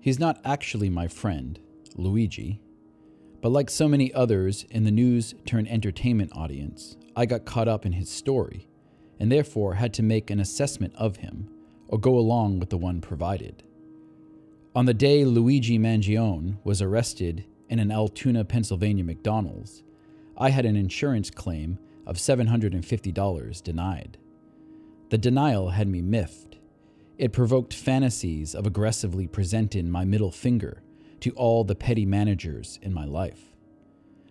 He's not actually my friend, Luigi, but like so many others in the news-turned-entertainment audience, I got caught up in his story and therefore had to make an assessment of him or go along with the one provided. On the day Luigi Mangione was arrested in an Altoona, Pennsylvania McDonald's, I had an insurance claim of $750 denied. The denial had me miffed. It provoked fantasies of aggressively presenting my middle finger to all the petty managers in my life.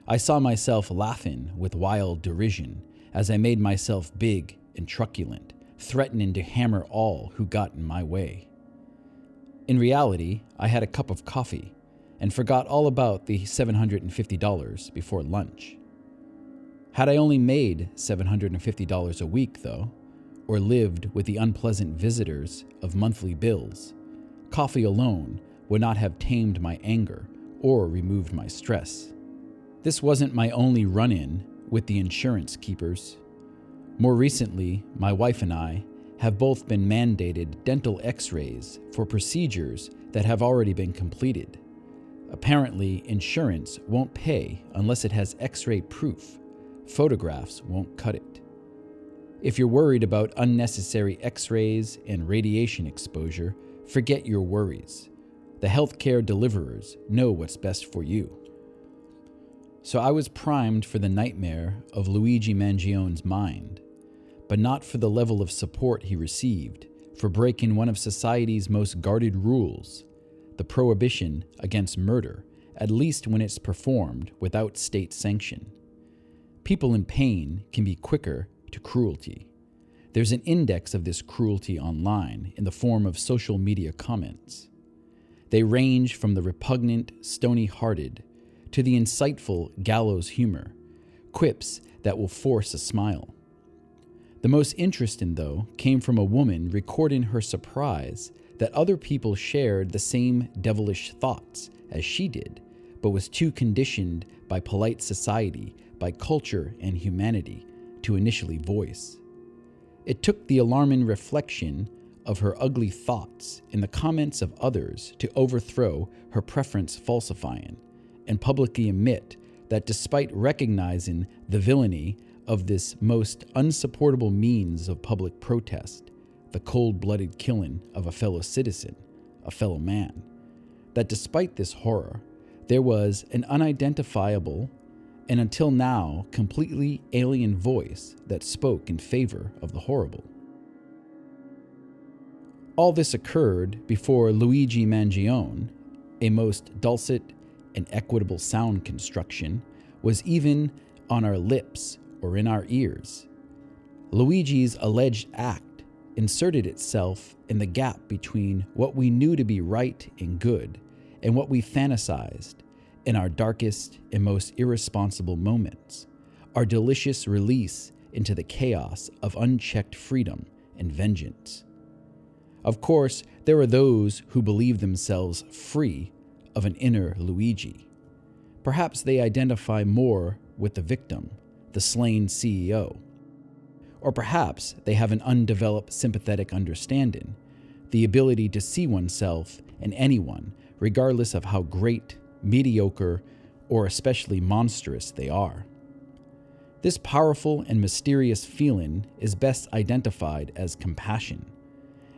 I saw myself laughing with wild derision as I made myself big and truculent, threatening to hammer all who got in my way. In reality, I had a cup of coffee and forgot all about the $750 before lunch. Had I only made $750 a week, though, or lived with the unpleasant visitors of monthly bills, coffee alone would not have tamed my anger or removed my stress. This wasn't my only run-in with the insurance keepers. More recently, my wife and I have both been mandated dental x-rays for procedures that have already been completed. Apparently, insurance won't pay unless it has x-ray proof. Photographs won't cut it. If you're worried about unnecessary x-rays and radiation exposure, forget your worries. The healthcare deliverers know what's best for you. So I was primed for the nightmare of Luigi Mangione's mind, but not for the level of support he received for breaking one of society's most guarded rules, the prohibition against murder, at least when it's performed without state sanction. People in pain can be quicker to cruelty. There's an index of this cruelty online in the form of social media comments. They range from the repugnant, stony-hearted to the insightful gallows humor, quips that will force a smile. The most interesting, though, came from a woman recording her surprise that other people shared the same devilish thoughts as she did, but was too conditioned by polite society, by culture and humanity, to initially voice. It took the alarming reflection of her ugly thoughts in the comments of others to overthrow her preference falsifying and publicly admit that despite recognizing the villainy of this most unsupportable means of public protest, the cold-blooded killing of a fellow citizen, a fellow man, that despite this horror, there was an unidentifiable and until now completely alien voice that spoke in favor of the horrible. All this occurred before Luigi Mangione, a most dulcet and equitable sound construction, was even on our lips or in our ears. Luigi's alleged act inserted itself in the gap between what we knew to be right and good and what we fantasized in our darkest and most irresponsible moments, our delicious release into the chaos of unchecked freedom and vengeance. Of course, there are those who believe themselves free of an inner Luigi. Perhaps they identify more with the victim, the slain CEO. Or perhaps they have an undeveloped sympathetic understanding, the ability to see oneself and anyone, regardless of how great, mediocre, or especially monstrous they are. This powerful and mysterious feeling is best identified as compassion.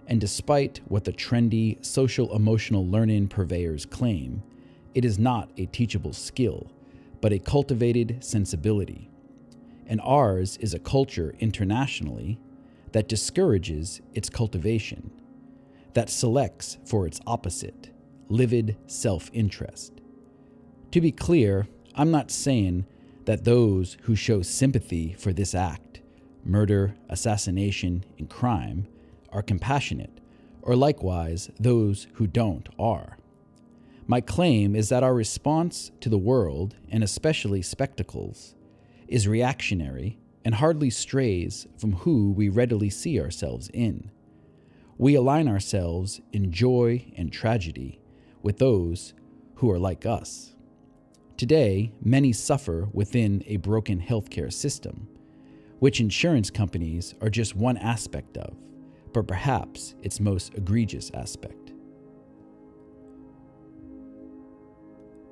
And despite what the trendy social-emotional learning purveyors claim, it is not a teachable skill, but a cultivated sensibility. And ours is a culture internationally that discourages its cultivation, that selects for its opposite, livid self-interest. To be clear, I'm not saying that those who show sympathy for this act, murder, assassination, and crime, are compassionate, or likewise those who don't are. My claim is that our response to the world, and especially spectacles, is reactionary and hardly strays from who we readily see ourselves in. We align ourselves in joy and tragedy with those who are like us. Today, many suffer within a broken healthcare system, which insurance companies are just one aspect of, but perhaps its most egregious aspect.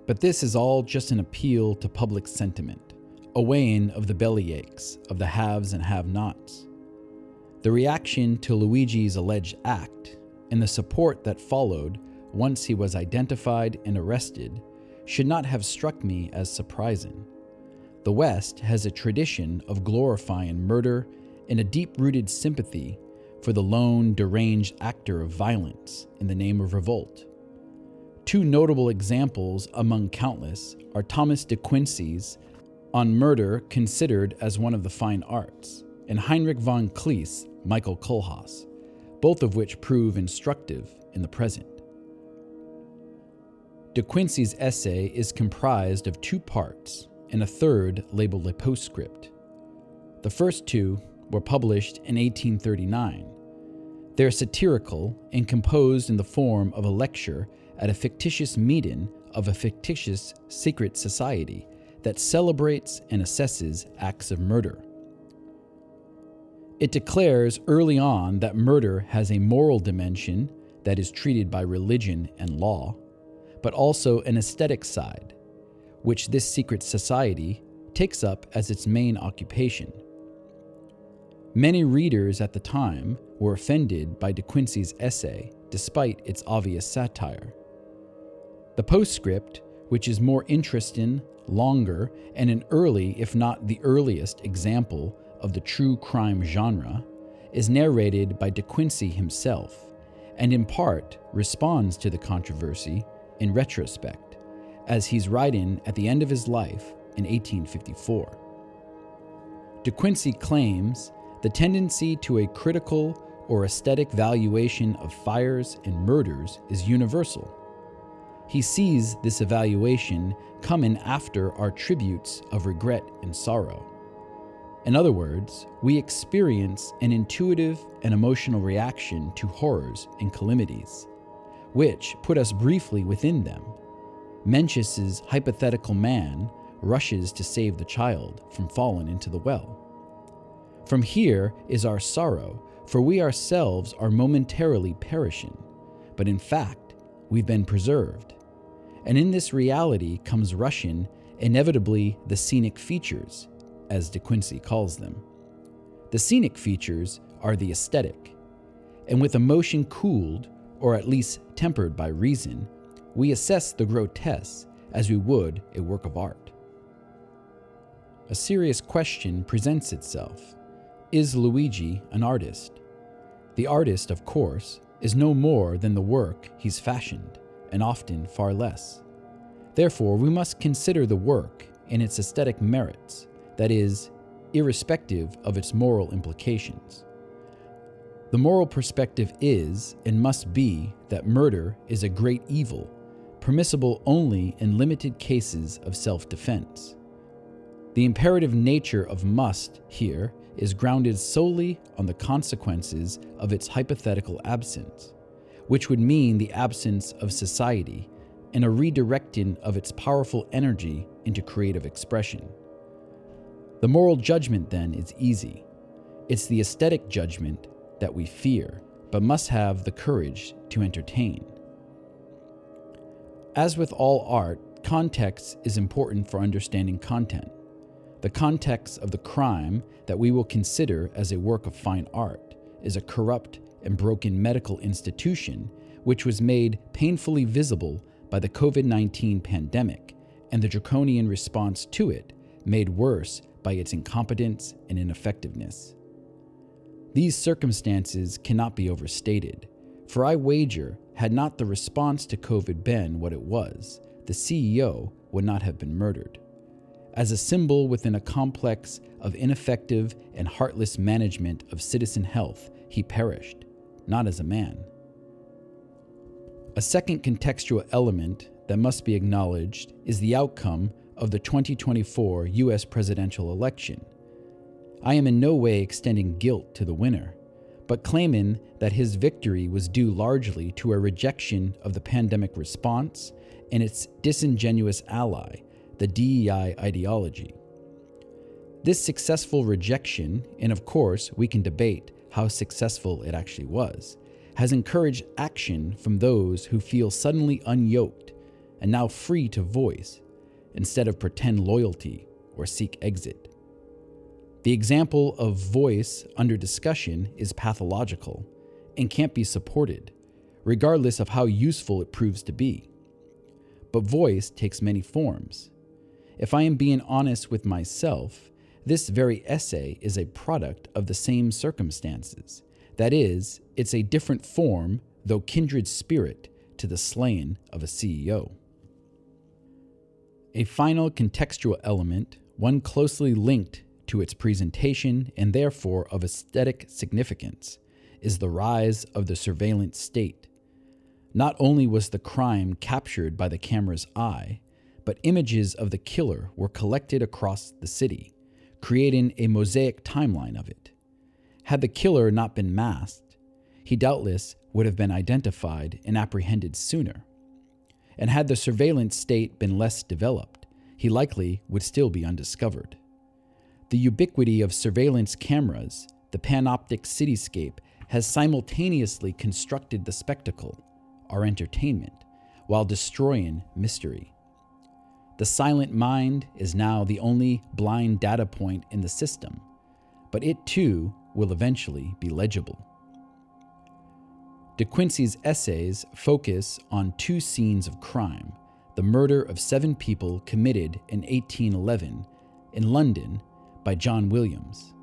But this is all just an appeal to public sentiment, a weighing of the bellyaches of the haves and have-nots. The reaction to Luigi's alleged act and the support that followed once he was identified and arrested should not have struck me as surprising. The West has a tradition of glorifying murder and a deep-rooted sympathy for the lone, deranged actor of violence in the name of revolt. Two notable examples among countless are Thomas de Quincey's On Murder Considered as One of the Fine Arts and Heinrich von Kleist's Michael Kohlhaas, both of which prove instructive in the present. De Quincey's essay is comprised of two parts and a third labeled a postscript. The first two were published in 1839. They are satirical and composed in the form of a lecture at a fictitious meeting of a fictitious secret society that celebrates and assesses acts of murder. It declares early on that murder has a moral dimension that is treated by religion and law, but also an aesthetic side, which this secret society takes up as its main occupation. Many readers at the time were offended by De Quincey's essay, despite its obvious satire. The postscript, which is more interesting, longer, and an early, if not the earliest, example of the true crime genre, is narrated by De Quincey himself, and in part responds to the controversy in retrospect, as he's writing at the end of his life in 1854. De Quincey claims the tendency to a critical or aesthetic valuation of fires and murders is universal. He sees this evaluation coming after our tributes of regret and sorrow. In other words, we experience an intuitive and emotional reaction to horrors and calamities, which put us briefly within them. Mencius's hypothetical man rushes to save the child from falling into the well. From here is our sorrow, for we ourselves are momentarily perishing, but in fact, we've been preserved. And in this reality comes rushing, inevitably, the scenic features, as De Quincey calls them. The scenic features are the aesthetic, and with emotion cooled, or at least tempered by reason, we assess the grotesque as we would a work of art. A serious question presents itself. Is Luigi an artist? The artist, of course, is no more than the work he's fashioned, and often far less. Therefore, we must consider the work in its aesthetic merits, that is, irrespective of its moral implications. The moral perspective is and must be that murder is a great evil, permissible only in limited cases of self-defense. The imperative nature of must here is grounded solely on the consequences of its hypothetical absence, which would mean the absence of society and a redirecting of its powerful energy into creative expression. The moral judgment, then, is easy. It's the aesthetic judgment that we fear, but must have the courage to entertain. As with all art, context is important for understanding content. The context of the crime that we will consider as a work of fine art is a corrupt and broken medical institution which was made painfully visible by the COVID-19 pandemic and the draconian response to it made worse by its incompetence and ineffectiveness. These circumstances cannot be overstated, for I wager had not the response to COVID been what it was, the CEO would not have been murdered. As a symbol within a complex of ineffective and heartless management of citizen health, he perished, not as a man. A second contextual element that must be acknowledged is the outcome of the 2024 U.S. presidential election. I am in no way extending guilt to the winner, but claiming that his victory was due largely to a rejection of the pandemic response and its disingenuous ally, the DEI ideology. This successful rejection, and of course we can debate how successful it actually was, has encouraged action from those who feel suddenly unyoked and now free to voice instead of pretend loyalty or seek exit. The example of voice under discussion is pathological and can't be supported, regardless of how useful it proves to be. But voice takes many forms. If I am being honest with myself, this very essay is a product of the same circumstances. That is, it's a different form, though kindred spirit, to the slaying of a CEO. A final contextual element, one closely linked to its presentation and therefore of aesthetic significance, is the rise of the surveillance state. Not only was the crime captured by the camera's eye, but images of the killer were collected across the city, creating a mosaic timeline of it. Had the killer not been masked, he doubtless would have been identified and apprehended sooner. And had the surveillance state been less developed, he likely would still be undiscovered. The ubiquity of surveillance cameras, the panoptic cityscape, has simultaneously constructed the spectacle, our entertainment, while destroying mystery. The silent mind is now the only blind data point in the system, but it too will eventually be legible. De Quincey's essays focus on two scenes of crime: the murder of 7 people committed in 1811 in London by John Williams.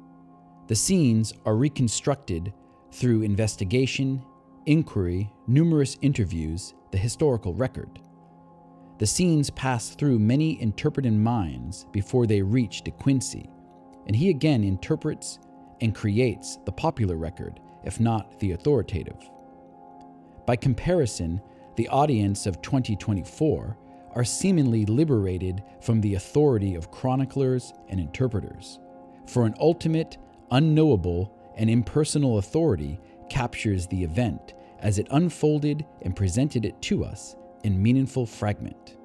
The scenes are reconstructed through investigation, inquiry, numerous interviews, the historical record. The scenes pass through many interpreting minds before they reach De Quincey, and he again interprets and creates the popular record, if not the authoritative. By comparison, the audience of 2024 are seemingly liberated from the authority of chroniclers and interpreters, for an ultimate, unknowable, and impersonal authority captures the event as it unfolded and presented it to us in meaningful fragment.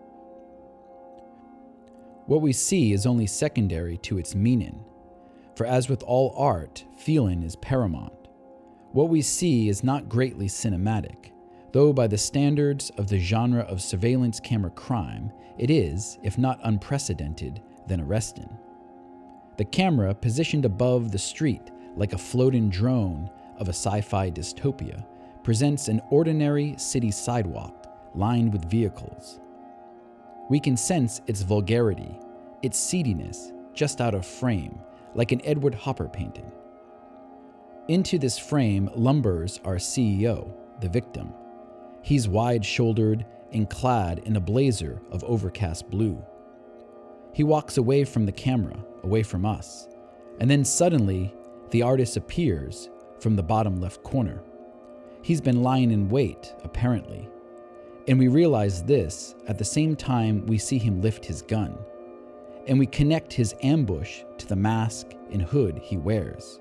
What we see is only secondary to its meaning, for as with all art, feeling is paramount. What we see is not greatly cinematic, though by the standards of the genre of surveillance camera crime, it is, if not unprecedented, then arresting. The camera, positioned above the street like a floating drone of a sci-fi dystopia, presents an ordinary city sidewalk lined with vehicles. We can sense its vulgarity, its seediness, just out of frame, like an Edward Hopper painting. Into this frame lumbers our CEO, the victim. He's wide-shouldered and clad in a blazer of overcast blue. He walks away from the camera, away from us, and then suddenly the artist appears from the bottom left corner. He's been lying in wait, apparently, and we realize this at the same time we see him lift his gun, and we connect his ambush to the mask and hood he wears.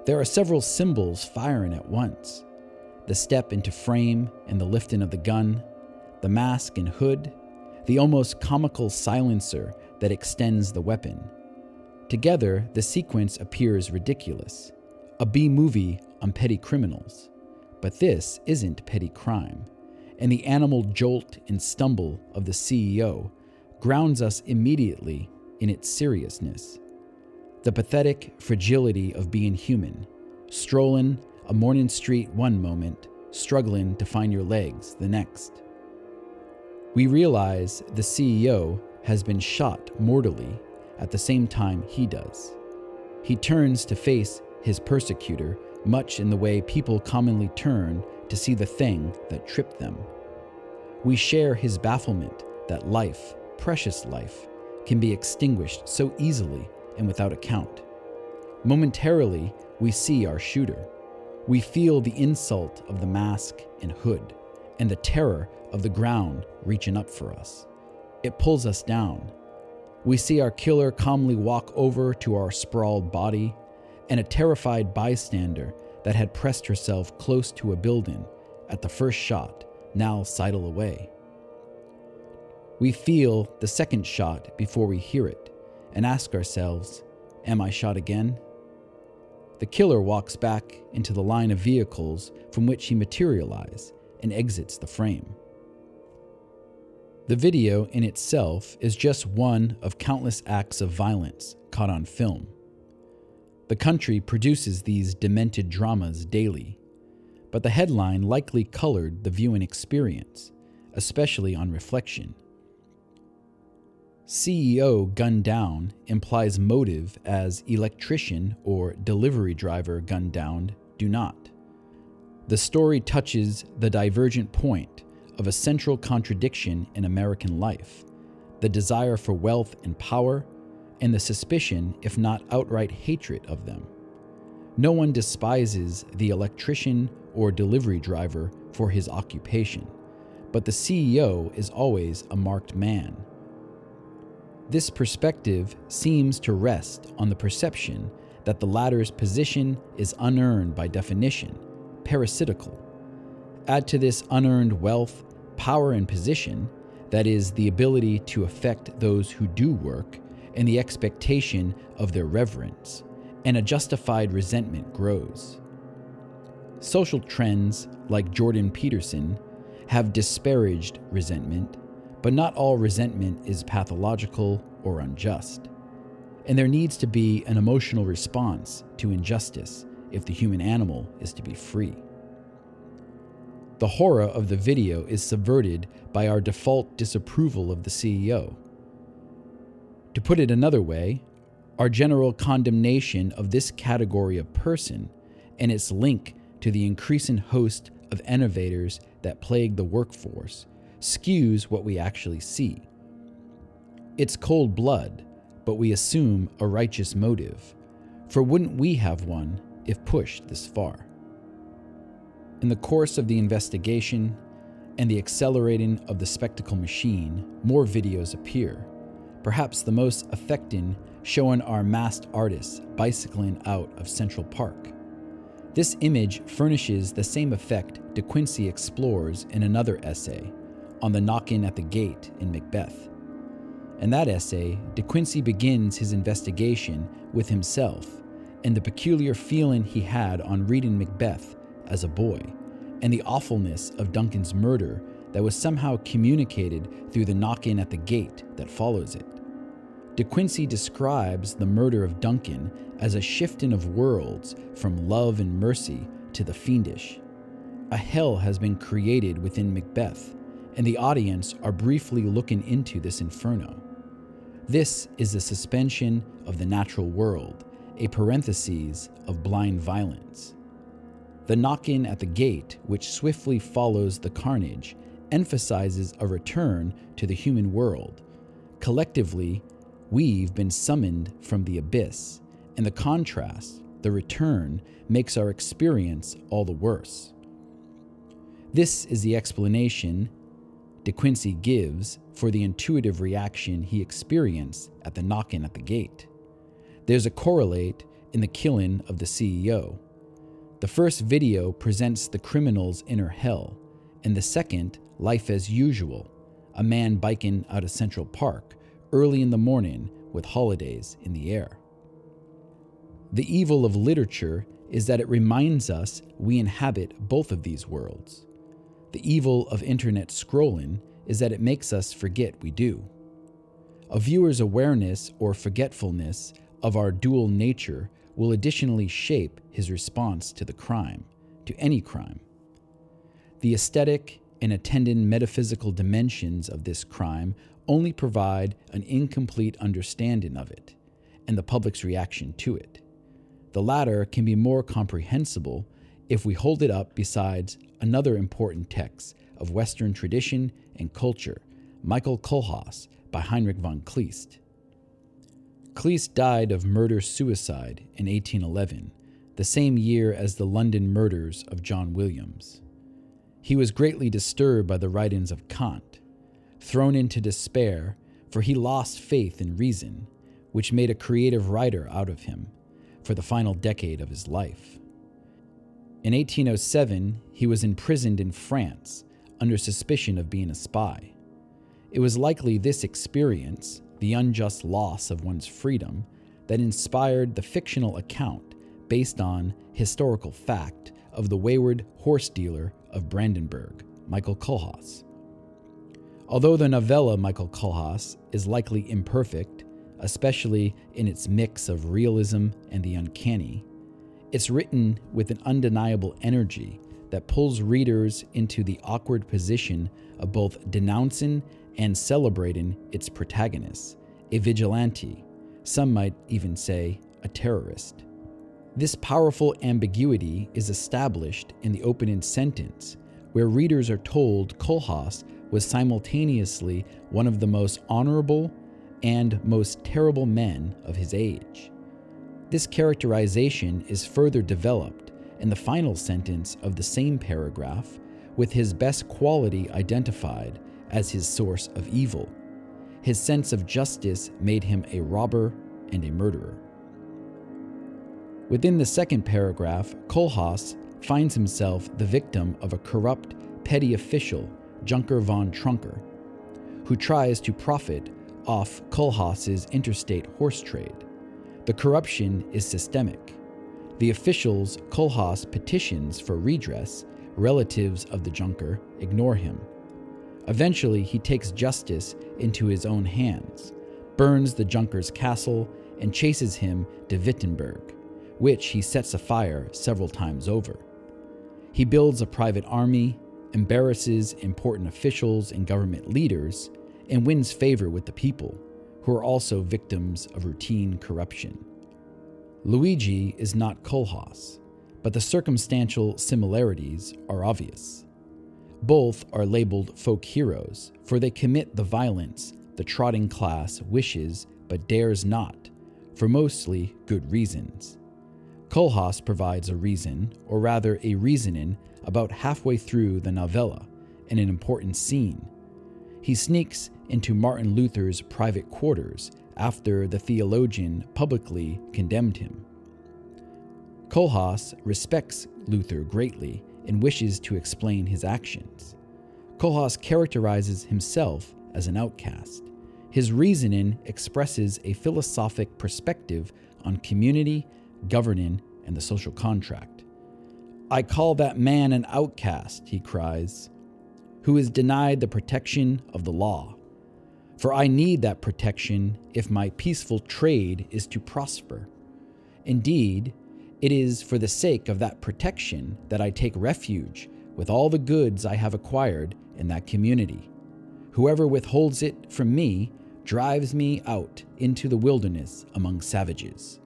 There are several symbols firing at once: the step into frame and the lifting of the gun, the mask and hood, the almost comical silencer that extends the weapon. Together, the sequence appears ridiculous, a B-movie on petty criminals. But this isn't petty crime, and the animal jolt and stumble of the CEO grounds us immediately in its seriousness. The pathetic fragility of being human, strolling a morning street one moment, struggling to find your legs the next. We realize the CEO has been shot mortally at the same time he does. He turns to face his persecutor much in the way people commonly turn to see the thing that tripped them. We share his bafflement that life, precious life, can be extinguished so easily and without account. Momentarily, we see our shooter. We feel the insult of the mask and hood, and the terror of the ground reaching up for us. It pulls us down. We see our killer calmly walk over to our sprawled body, and a terrified bystander that had pressed herself close to a building at the first shot now sidle away. We feel the second shot before we hear it and ask ourselves, am I shot again? The killer walks back into the line of vehicles from which he materialized and exits the frame. The video in itself is just one of countless acts of violence caught on film. The country produces these demented dramas daily, but the headline likely colored the viewing experience, especially on reflection. CEO gunned down implies motive as electrician or delivery driver gunned down do not. The story touches the divergent point of a central contradiction in American life, the desire for wealth and power, and the suspicion, if not outright hatred, of them. No one despises the electrician or delivery driver for his occupation, but the CEO is always a marked man. This perspective seems to rest on the perception that the latter's position is unearned by definition, parasitical. Add to this unearned wealth, power, and position, that is, the ability to affect those who do work, and the expectation of their reverence, and a justified resentment grows. Social trends like Jordan Peterson have disparaged resentment, but not all resentment is pathological or unjust. And there needs to be an emotional response to injustice if the human animal is to be free. The horror of the video is subverted by our default disapproval of the CEO. To put it another way, our general condemnation of this category of person and its link to the increasing host of innovators that plague the workforce skews what we actually see. It's cold blood, but we assume a righteous motive, for wouldn't we have one if pushed this far? In the course of the investigation and the accelerating of the spectacle machine, more videos appear, perhaps the most affecting showing our masked artists bicycling out of Central Park. This image furnishes the same effect De Quincey explores in another essay, On the Knocking at the Gate in Macbeth. In that essay, De Quincey begins his investigation with himself and the peculiar feeling he had on reading Macbeth as a boy, and the awfulness of Duncan's murder that was somehow communicated through the knocking at the gate that follows it. De Quincey describes the murder of Duncan as a shifting of worlds from love and mercy to the fiendish. A hell has been created within Macbeth, and the audience are briefly looking into this inferno. This is the suspension of the natural world, a parenthesis of blind violence. The knocking at the gate, which swiftly follows the carnage, emphasizes a return to the human world. Collectively, we've been summoned from the abyss, and the contrast, the return, makes our experience all the worse. This is the explanation De Quincey gives for the intuitive reaction he experienced at the knocking at the gate. There's a correlate in the killing of the CEO. The first video presents the criminal's inner hell, and the second, life as usual, a man biking out of Central Park early in the morning with holidays in the air. The evil of literature is that it reminds us we inhabit both of these worlds. The evil of internet scrolling is that it makes us forget we do. A viewer's awareness or forgetfulness of our dual nature will additionally shape his response to the crime, to any crime. The aesthetic and attendant metaphysical dimensions of this crime only provide an incomplete understanding of it and the public's reaction to it. The latter can be more comprehensible if we hold it up besides another important text of Western tradition and culture, Michael Kohlhaas by Heinrich von Kleist. Kleist died of murder-suicide in 1811, the same year as the London murders of John Williams. He was greatly disturbed by the writings of Kant, thrown into despair, for he lost faith in reason, which made a creative writer out of him for the final decade of his life. In 1807, he was imprisoned in France under suspicion of being a spy. It was likely this experience, the unjust loss of one's freedom, that inspired the fictional account based on historical fact of the wayward horse dealer of Brandenburg, Michael Kohlhaas. Although the novella Michael Kohlhaas is likely imperfect, especially in its mix of realism and the uncanny, it's written with an undeniable energy that pulls readers into the awkward position of both denouncing and celebrating its protagonist, a vigilante, some might even say a terrorist. This powerful ambiguity is established in the opening sentence, where readers are told Kohlhaas was simultaneously one of the most honorable and most terrible men of his age. This characterization is further developed in the final sentence of the same paragraph, with his best quality identified as his source of evil. His sense of justice made him a robber and a murderer. Within the second paragraph, Kohlhaas finds himself the victim of a corrupt, petty official, Junker von Trunker, who tries to profit off Kohlhaas's interstate horse trade. The corruption is systemic. The officials Kohlhaas petitions for redress, relatives of the Junker, ignore him. Eventually, he takes justice into his own hands, burns the Junker's castle, and chases him to Wittenberg, which he sets afire several times over. He builds a private army, embarrasses important officials and government leaders, and wins favor with the people, who are also victims of routine corruption. Luigi is not Kohlhaas, but the circumstantial similarities are obvious. Both are labeled folk heroes, for they commit the violence the trotting class wishes but dares not, for mostly good reasons. Kohlhaas provides a reason, or rather a reasoning, about halfway through the novella in an important scene. He sneaks into Martin Luther's private quarters after the theologian publicly condemned him. Kohlhaas respects Luther greatly and wishes to explain his actions. Kohlhaas characterizes himself as an outcast. His reasoning expresses a philosophic perspective on community, governing, and the social contract. "I call that man an outcast," he cries, "who is denied the protection of the law. For I need that protection if my peaceful trade is to prosper. Indeed, it is for the sake of that protection that I take refuge with all the goods I have acquired in that community. Whoever withholds it from me drives me out into the wilderness among savages."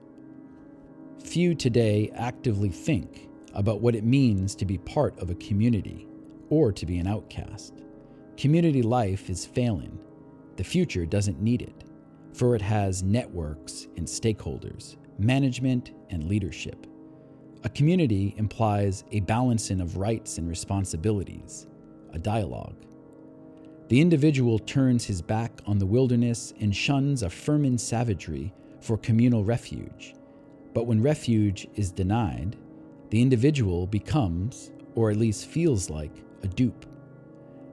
Few today actively think about what it means to be part of a community or to be an outcast. Community life is failing. The future doesn't need it, for it has networks and stakeholders, management and leadership. A community implies a balancing of rights and responsibilities, a dialogue. The individual turns his back on the wilderness and shuns affirming savagery for communal refuge. But when refuge is denied, the individual becomes, or at least feels like, a dupe.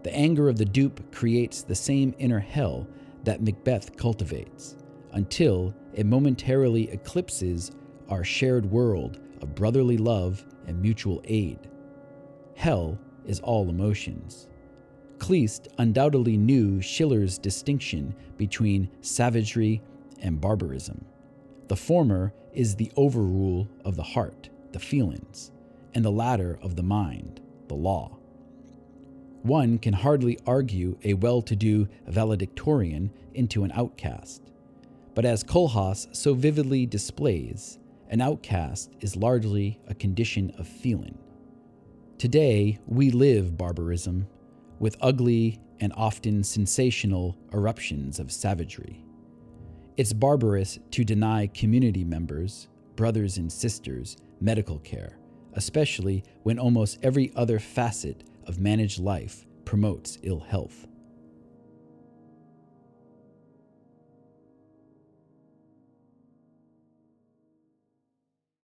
The anger of the dupe creates the same inner hell that Macbeth cultivates, until it momentarily eclipses our shared world of brotherly love and mutual aid. Hell is all emotions. Kleist undoubtedly knew Schiller's distinction between savagery and barbarism. The former is the overrule of the heart, the feelings, and the latter of the mind, the law. One can hardly argue a well-to-do valedictorian into an outcast, but as Kohlhaas so vividly displays, an outcast is largely a condition of feeling. Today, we live barbarism with ugly and often sensational eruptions of savagery. It's barbarous to deny community members, brothers and sisters, medical care, especially when almost every other facet of managed life promotes ill health.